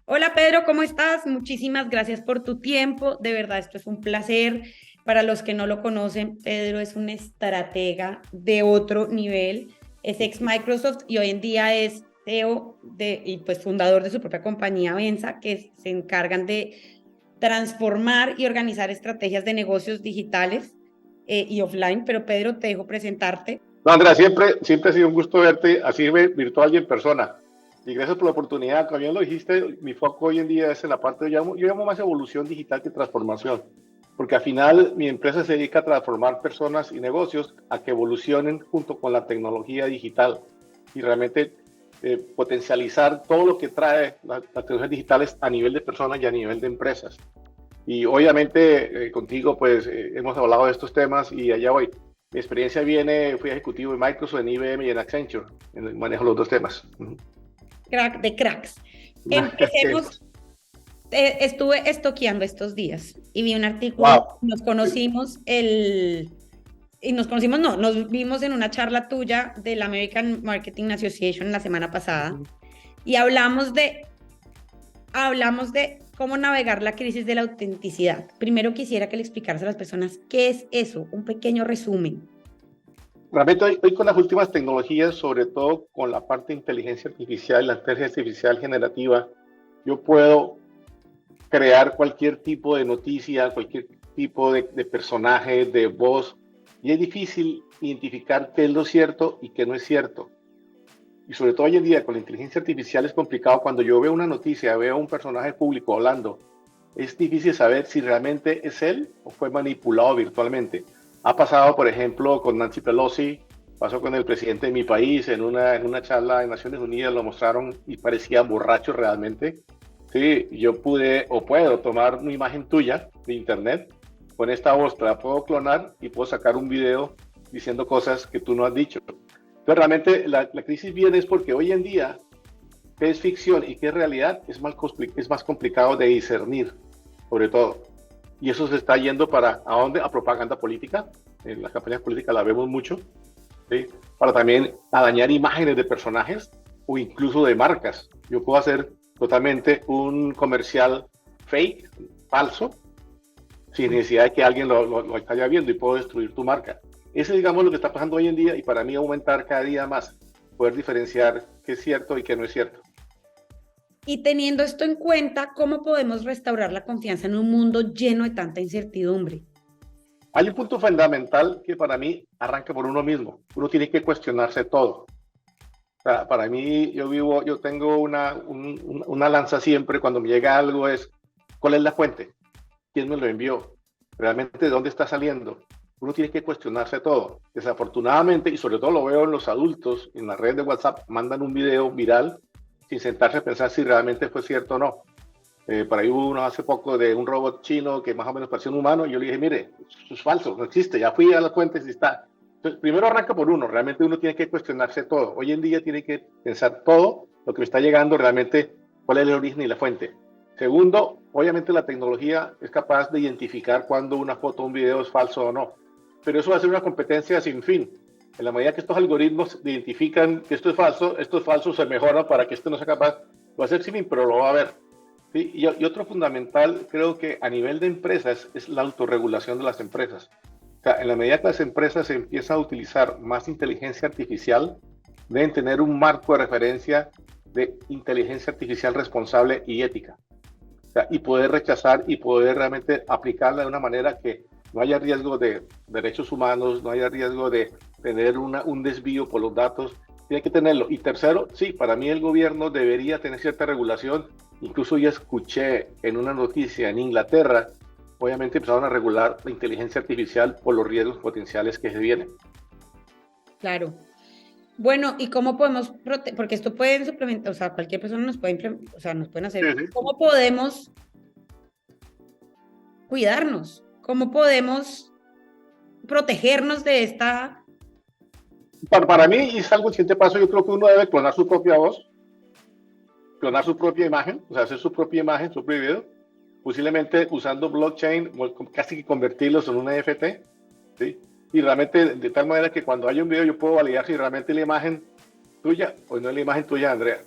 Hola Pedro, ¿cómo estás? Muchísimas gracias por tu tiempo. De verdad, esto es un placer. Para los que no lo conocen, Pedro es un estratega de otro nivel. Es ex Microsoft y hoy en día es CEO y pues fundador de su propia compañía Venza, que se encargan de transformar y organizar estrategias de negocios digitales y offline. Pero Pedro, te dejo presentarte. No, Andrea, siempre ha sido un gusto verte así virtual y en persona. Y gracias por la oportunidad. Como bien lo dijiste, mi foco hoy en día es en la parte, yo llamo más evolución digital que transformación. Porque al final mi empresa se dedica a transformar personas y negocios a que evolucionen junto con la tecnología digital y realmente potencializar todo lo que trae las tecnologías digitales a nivel de personas y a nivel de empresas. Y obviamente contigo pues hemos hablado de estos temas y allá voy. Mi experiencia viene, fui ejecutivo en Microsoft, en IBM y en Accenture. Manejo los dos temas. Crack de cracks. Empecemos. Estuve estoqueando estos días y vi un artículo, Wow. nos conocimos, no, nos vimos en una charla tuya de la American Marketing Association la semana pasada y hablamos de cómo navegar la crisis de la autenticidad. Primero quisiera que le explicaras a las personas qué es eso, un pequeño resumen. Realmente hoy con las últimas tecnologías, sobre todo con la parte de inteligencia artificial, la inteligencia artificial generativa, yo puedo crear cualquier tipo de noticia, cualquier tipo de personaje, de voz, y es difícil identificar qué es lo cierto y qué no es cierto. Y sobre todo hoy en día con la inteligencia artificial es complicado cuando yo veo una noticia, veo un personaje público hablando, es difícil saber si realmente es él o fue manipulado virtualmente. Ha pasado, por ejemplo, con Nancy Pelosi, pasó con el presidente de mi país en una charla en Naciones Unidas, lo mostraron y parecía borracho realmente. Sí, yo pude o puedo tomar una imagen tuya de internet, con esta voz te la puedo clonar y puedo sacar un video diciendo cosas que tú no has dicho. Entonces, realmente la crisis viene es porque hoy en día qué es ficción y qué es realidad es más complicado de discernir, sobre todo. Y eso se está yendo para, ¿a dónde? A propaganda política. En las campañas políticas la vemos mucho, ¿sí? Para también a dañar imágenes de personajes o incluso de marcas. Yo puedo hacer totalmente un comercial fake, falso, sin necesidad de que alguien lo esté viendo y puedo destruir tu marca. Ese es, digamos, lo que está pasando hoy en día y para mí aumentar cada día más, poder diferenciar qué es cierto y qué no es cierto. Y teniendo esto en cuenta, ¿cómo podemos restaurar la confianza en un mundo lleno de tanta incertidumbre? Hay un punto fundamental que para mí arranca por uno mismo. Uno tiene que cuestionarse todo. O sea, para mí, yo tengo una lanza siempre cuando me llega algo es, ¿cuál es la fuente? ¿Quién me lo envió? ¿Realmente de dónde está saliendo? Uno tiene que cuestionarse todo. Desafortunadamente, y sobre todo lo veo en los adultos, en las redes de WhatsApp, mandan un video viral sin sentarse a pensar si realmente fue cierto o no. Por ahí hubo uno hace poco de un robot chino que más o menos parecía un humano y yo le dije, mire, eso es falso, no existe, ya fui a las fuentes y está. Entonces, primero arranca por uno, realmente uno tiene que cuestionarse todo. Hoy en día tiene que pensar todo lo que me está llegando, realmente cuál es el origen y la fuente. Segundo, obviamente la tecnología es capaz de identificar cuando una foto o un video es falso o no, pero eso va a ser una competencia sin fin. En la medida que estos algoritmos identifican que esto es falso, se mejora para que esto no sea capaz, va a ser sin fin, pero lo va a ver. Sí, y otro fundamental, creo que a nivel de empresas, es la autorregulación de las empresas. O sea, en la medida que las empresas empiezan a utilizar más inteligencia artificial, deben tener un marco de referencia de inteligencia artificial responsable y ética. O sea, y poder rechazar y poder realmente aplicarla de una manera que no haya riesgo de derechos humanos, no haya riesgo de tener un desvío por los datos, tiene que tenerlo. Y tercero, sí, para mí el gobierno debería tener cierta regulación. Incluso ya escuché en una noticia en Inglaterra, obviamente empezaron a regular la inteligencia artificial por los riesgos potenciales que se vienen. Claro. Bueno, ¿y cómo podemos porque esto puede suplementar, o sea, cualquier persona nos puede o sea, nos pueden Sí, hacer, sí. ¿cómo podemos cuidarnos? ¿Cómo podemos protegernos de esta? Para mí es algo el siguiente paso, yo creo que uno debe clonar su propia voz, clonar su propia imagen, o sea, hacer su propia imagen, su propio video, posiblemente usando blockchain, casi que convertirlos en un NFT, ¿sí? Y realmente de tal manera que cuando haya un video yo puedo validar si realmente es la imagen tuya o no es la imagen tuya, Andrea,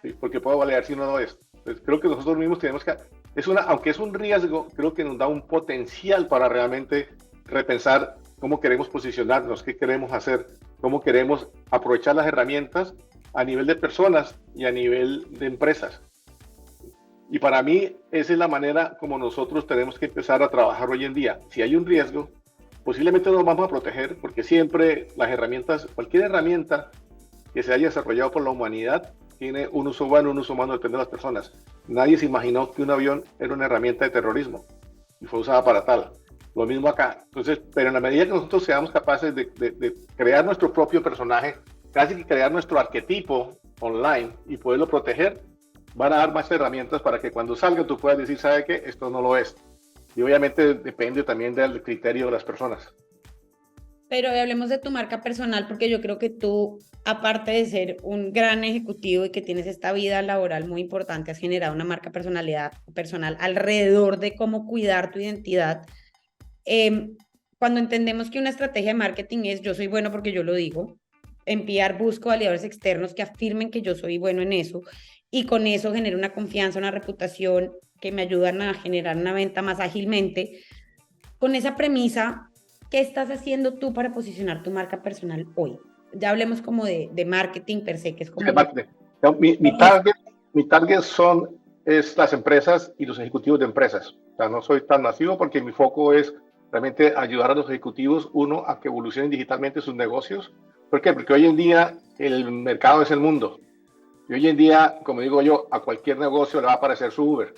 ¿sí? Porque puedo validar si no lo es. Pues creo que nosotros mismos tenemos que, aunque es un riesgo, creo que nos da un potencial para realmente repensar cómo queremos posicionarnos, qué queremos hacer, cómo queremos aprovechar las herramientas a nivel de personas y a nivel de empresas. Y para mí, esa es la manera como nosotros tenemos que empezar a trabajar hoy en día. Si hay un riesgo, posiblemente nos vamos a proteger, porque siempre las herramientas, cualquier herramienta que se haya desarrollado por la humanidad, tiene un uso humano, depende de las personas. Nadie se imaginó que un avión era una herramienta de terrorismo y fue usada para tal. Lo mismo acá. Entonces, pero en la medida que nosotros seamos capaces de crear nuestro propio personaje, casi que crear nuestro arquetipo online y poderlo proteger, van a dar más herramientas para que cuando salga tú puedas decir, ¿sabe qué? Esto no lo es. Y obviamente depende también del criterio de las personas. Pero hablemos de tu marca personal, porque yo creo que tú, aparte de ser un gran ejecutivo y que tienes esta vida laboral muy importante, has generado una marca personal alrededor de cómo cuidar tu identidad. Cuando entendemos que una estrategia de marketing es yo soy bueno porque yo lo digo, en PR busco validadores externos que afirmen que yo soy bueno en eso y con eso genero una confianza, una reputación que me ayudan a generar una venta más ágilmente. Con esa premisa, ¿qué estás haciendo tú para posicionar tu marca personal hoy? Ya hablemos como de marketing per se, que es como... No, mi target es las empresas y los ejecutivos de empresas. O sea, no soy tan masivo porque mi foco es realmente ayudar a los ejecutivos, uno, a que evolucionen digitalmente sus negocios. ¿Por qué? Porque hoy en día el mercado es el mundo. Y hoy en día, como digo yo, a cualquier negocio le va a aparecer su Uber.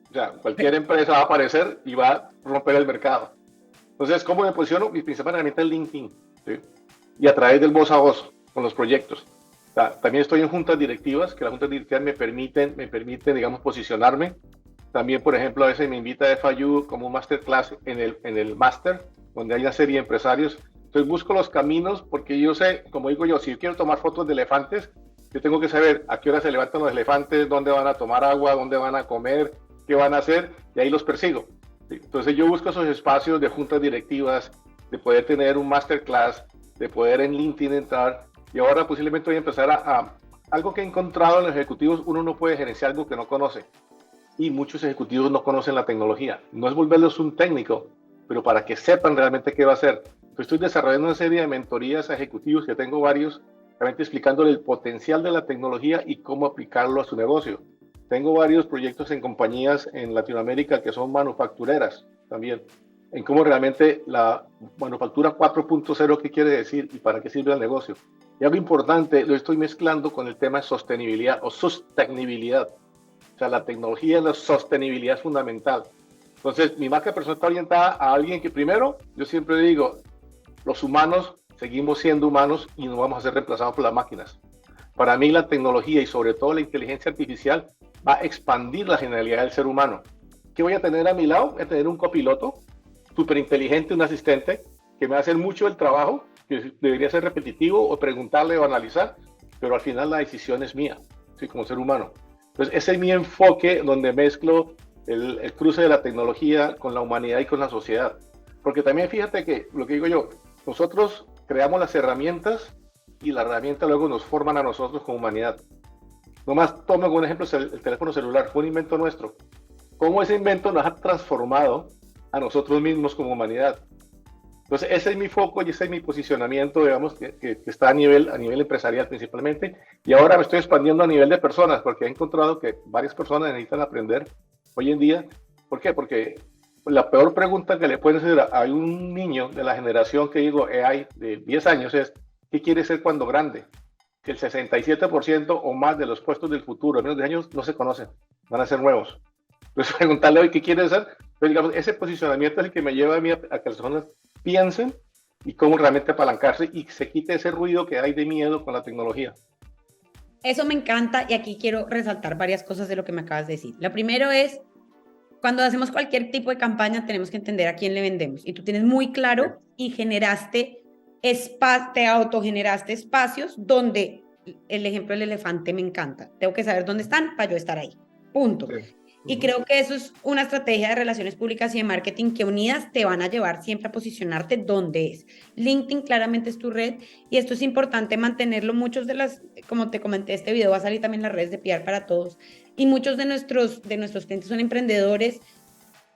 O sea, cualquier empresa va a aparecer y va a romper el mercado. Entonces, ¿cómo me posiciono? Mi principal herramienta es LinkedIn, ¿sí? Y a través del voz a voz con los proyectos. O sea, también estoy en juntas directivas, que las juntas directivas me permiten, digamos, posicionarme. También, por ejemplo, a veces me invita a FIU como un masterclass en el máster, donde hay una serie de empresarios. Entonces busco los caminos porque yo sé, como digo yo, si yo quiero tomar fotos de elefantes, yo tengo que saber a qué hora se levantan los elefantes, dónde van a tomar agua, dónde van a comer, qué van a hacer, y ahí los persigo. Entonces yo busco esos espacios de juntas directivas, de poder tener un masterclass, de poder en LinkedIn entrar, y ahora posiblemente voy a empezar a algo que he encontrado en los ejecutivos, uno no puede gerenciar algo que no conoce, y muchos ejecutivos no conocen la tecnología. No es volverlos un técnico, pero para que sepan realmente qué va a hacer. Estoy desarrollando una serie de mentorías a ejecutivos, que tengo varios, realmente explicándole el potencial de la tecnología y cómo aplicarlo a su negocio. Tengo varios proyectos en compañías en Latinoamérica que son manufactureras también, en cómo realmente la manufactura 4.0, qué quiere decir y para qué sirve el negocio. Y algo importante, lo estoy mezclando con el tema de sostenibilidad o sostenibilidad. O sea, la tecnología y la sostenibilidad es fundamental. Entonces, mi marca personal está orientada a alguien que primero, yo siempre digo, los humanos seguimos siendo humanos y no vamos a ser reemplazados por las máquinas. Para mí la tecnología y sobre todo la inteligencia artificial va a expandir la genialidad del ser humano. ¿Qué voy a tener a mi lado? Voy a tener un copiloto súper inteligente, un asistente, que me va a hacer mucho el trabajo, que debería ser repetitivo o preguntarle o analizar, pero al final la decisión es mía, ¿sí? Como ser humano. Entonces ese es mi enfoque donde mezclo el cruce de la tecnología con la humanidad y con la sociedad. Porque también fíjate que, lo que digo yo, nosotros creamos las herramientas y las herramientas luego nos forman a nosotros como humanidad. Nomás tomo un ejemplo, el teléfono celular fue un invento nuestro. ¿Cómo ese invento nos ha transformado a nosotros mismos como humanidad? Entonces ese es mi foco y ese es mi posicionamiento, digamos, que está a nivel empresarial principalmente. Y ahora me estoy expandiendo a nivel de personas, porque he encontrado que varias personas necesitan aprender hoy en día. ¿Por qué? Porque la peor pregunta que le pueden hacer a un niño de la generación que digo AI de 10 años es, ¿qué quiere ser cuando grande? Que el 67% o más de los puestos del futuro en menos de años no se conocen, van a ser nuevos. Entonces preguntarle hoy qué quiere ser, pero digamos, ese posicionamiento es el que me lleva a mí a que las personas piensen y cómo realmente apalancarse y se quite ese ruido que hay de miedo con la tecnología. Eso me encanta y aquí quiero resaltar varias cosas de lo que me acabas de decir. Lo primero es, cuando hacemos cualquier tipo de campaña tenemos que entender a quién le vendemos y tú tienes muy claro y te autogeneraste espacios donde el ejemplo del elefante me encanta. Tengo que saber dónde están para yo estar ahí. Punto. Sí. Y creo que eso es una estrategia de relaciones públicas y de marketing que unidas te van a llevar siempre a posicionarte donde es. LinkedIn claramente es tu red y esto es importante mantenerlo. Muchos de las, como te comenté, este video va a salir también en las redes de PR para todos. y muchos de nuestros clientes son emprendedores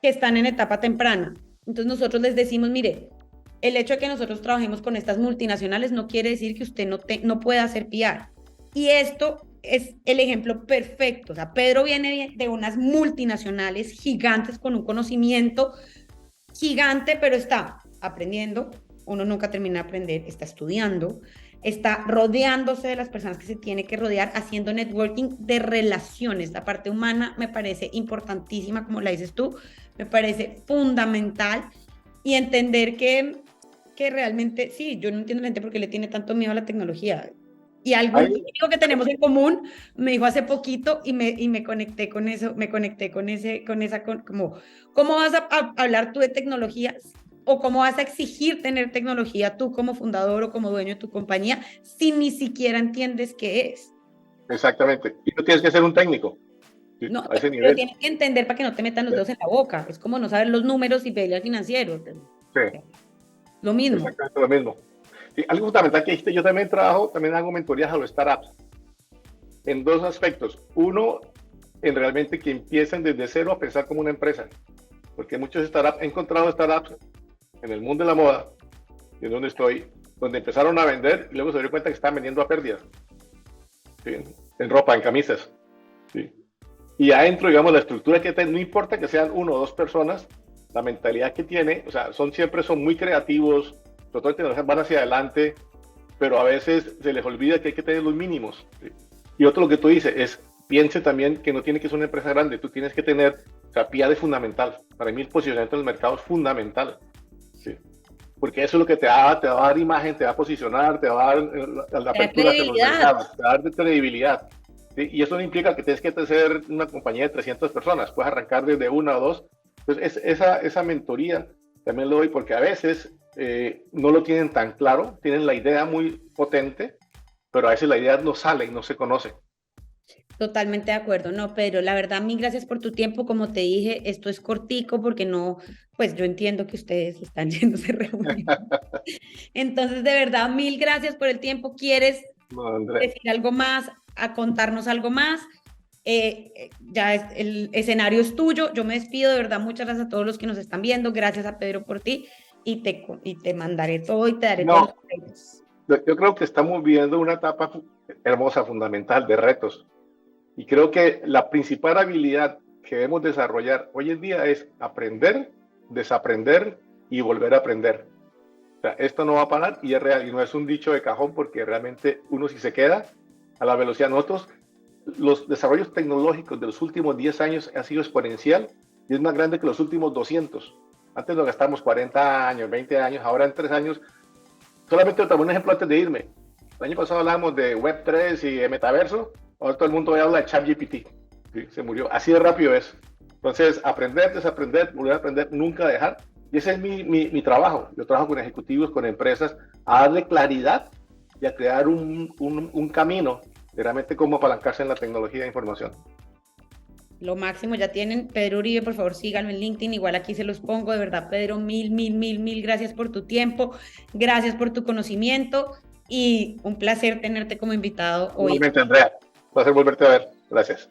que están en etapa temprana. Entonces nosotros les decimos, mire, el hecho de que nosotros trabajemos con estas multinacionales no quiere decir que usted no pueda hacer PR. Y esto es el ejemplo perfecto. O sea, Pedro viene de unas multinacionales gigantes con un conocimiento gigante, pero está aprendiendo. Uno nunca termina de aprender, está estudiando, está rodeándose de las personas que se tiene que rodear, haciendo networking de relaciones. La parte humana me parece importantísima, como la dices tú, me parece fundamental, y entender que realmente, sí, yo no entiendo la gente por qué le tiene tanto miedo a la tecnología. Y algo que tenemos en común, me dijo hace poquito y me conecté con eso, como, ¿cómo vas a hablar tú de tecnología o cómo vas a exigir tener tecnología tú como fundador o como dueño de tu compañía si ni siquiera entiendes qué es? Exactamente. Y no tienes que ser un técnico, ¿sí? No, A ese pero nivel. tienes que entender para que no te metan los dedos en la boca. Es como no saber los números y pedirle al financiero. Sí, Lo mismo. exactamente lo mismo. Sí, algo fundamental que dijiste, yo también hago mentorías a los startups en dos aspectos. Uno, en realmente que empiecen desde cero a pensar como una empresa. Porque muchos startups, he encontrado startups en el mundo de la moda, en donde estoy, donde empezaron a vender y luego se dieron cuenta que estaban vendiendo a pérdidas. ¿Sí? En ropa, en camisas. ¿Sí? Y adentro, digamos, la estructura que tienen, no importa que sean uno o dos personas, la mentalidad que tiene, o sea, siempre son muy creativos, sobre todo van hacia adelante, pero a veces se les olvida que hay que tener los mínimos. ¿Sí? Y otro lo que tú dices es, piense también que no tiene que ser una empresa grande, tú tienes que tener, o sea, PR es fundamental. Para mí el posicionamiento en el mercado es fundamental. ¿Sí? Porque eso es lo que te va a dar imagen, te va a posicionar, te va a dar la apertura hacia los mercados, te va a dar credibilidad. ¿Sí? Y eso no implica que tienes que ser una compañía de 300 personas, puedes arrancar desde una o dos. Entonces, esa mentoría también lo doy porque a veces no lo tienen tan claro, tienen la idea muy potente, pero a veces la idea no sale y no se conoce. Totalmente de acuerdo, no, Pedro, la verdad, mil gracias por tu tiempo. Como te dije, esto es cortico porque no, pues yo entiendo que ustedes están yéndose reunión. Entonces, de verdad, mil gracias por el tiempo. ¿Quieres decir algo más, a contarnos algo más? Ya el escenario es tuyo. Yo me despido, de verdad, muchas gracias a todos los que nos están viendo. Gracias a Pedro por ti y te mandaré todo y te daré todos los detalles. Yo creo que estamos viviendo una etapa hermosa, fundamental de retos. Y creo que la principal habilidad que debemos desarrollar hoy en día es aprender, desaprender y volver a aprender. O sea, esto no va a parar y es real, y no es un dicho de cajón porque realmente uno si se queda a la velocidad. Nosotros, los desarrollos tecnológicos de los últimos 10 años ha sido exponencial y es más grande que los últimos 200. Antes nos gastamos 40 años, 20 años, ahora en 3 años. Solamente te un ejemplo antes de irme. El año pasado hablábamos de Web3 y de metaverso. Ahora todo el mundo habla de ChatGPT. ¿Sí? Se murió. Así de rápido es. Entonces, aprender, desaprender, volver a aprender, nunca dejar. Y ese es mi trabajo. Yo trabajo con ejecutivos, con empresas, a darle claridad y a crear un camino de realmente cómo apalancarse en la tecnología de información. Lo máximo, ya tienen. Pedro Uribe, por favor, síganlo en LinkedIn. Igual aquí se los pongo. De verdad, Pedro, mil gracias por tu tiempo. Gracias por tu conocimiento y un placer tenerte como invitado hoy. Igualmente, Andrea. Un placer volverte a ver. Gracias.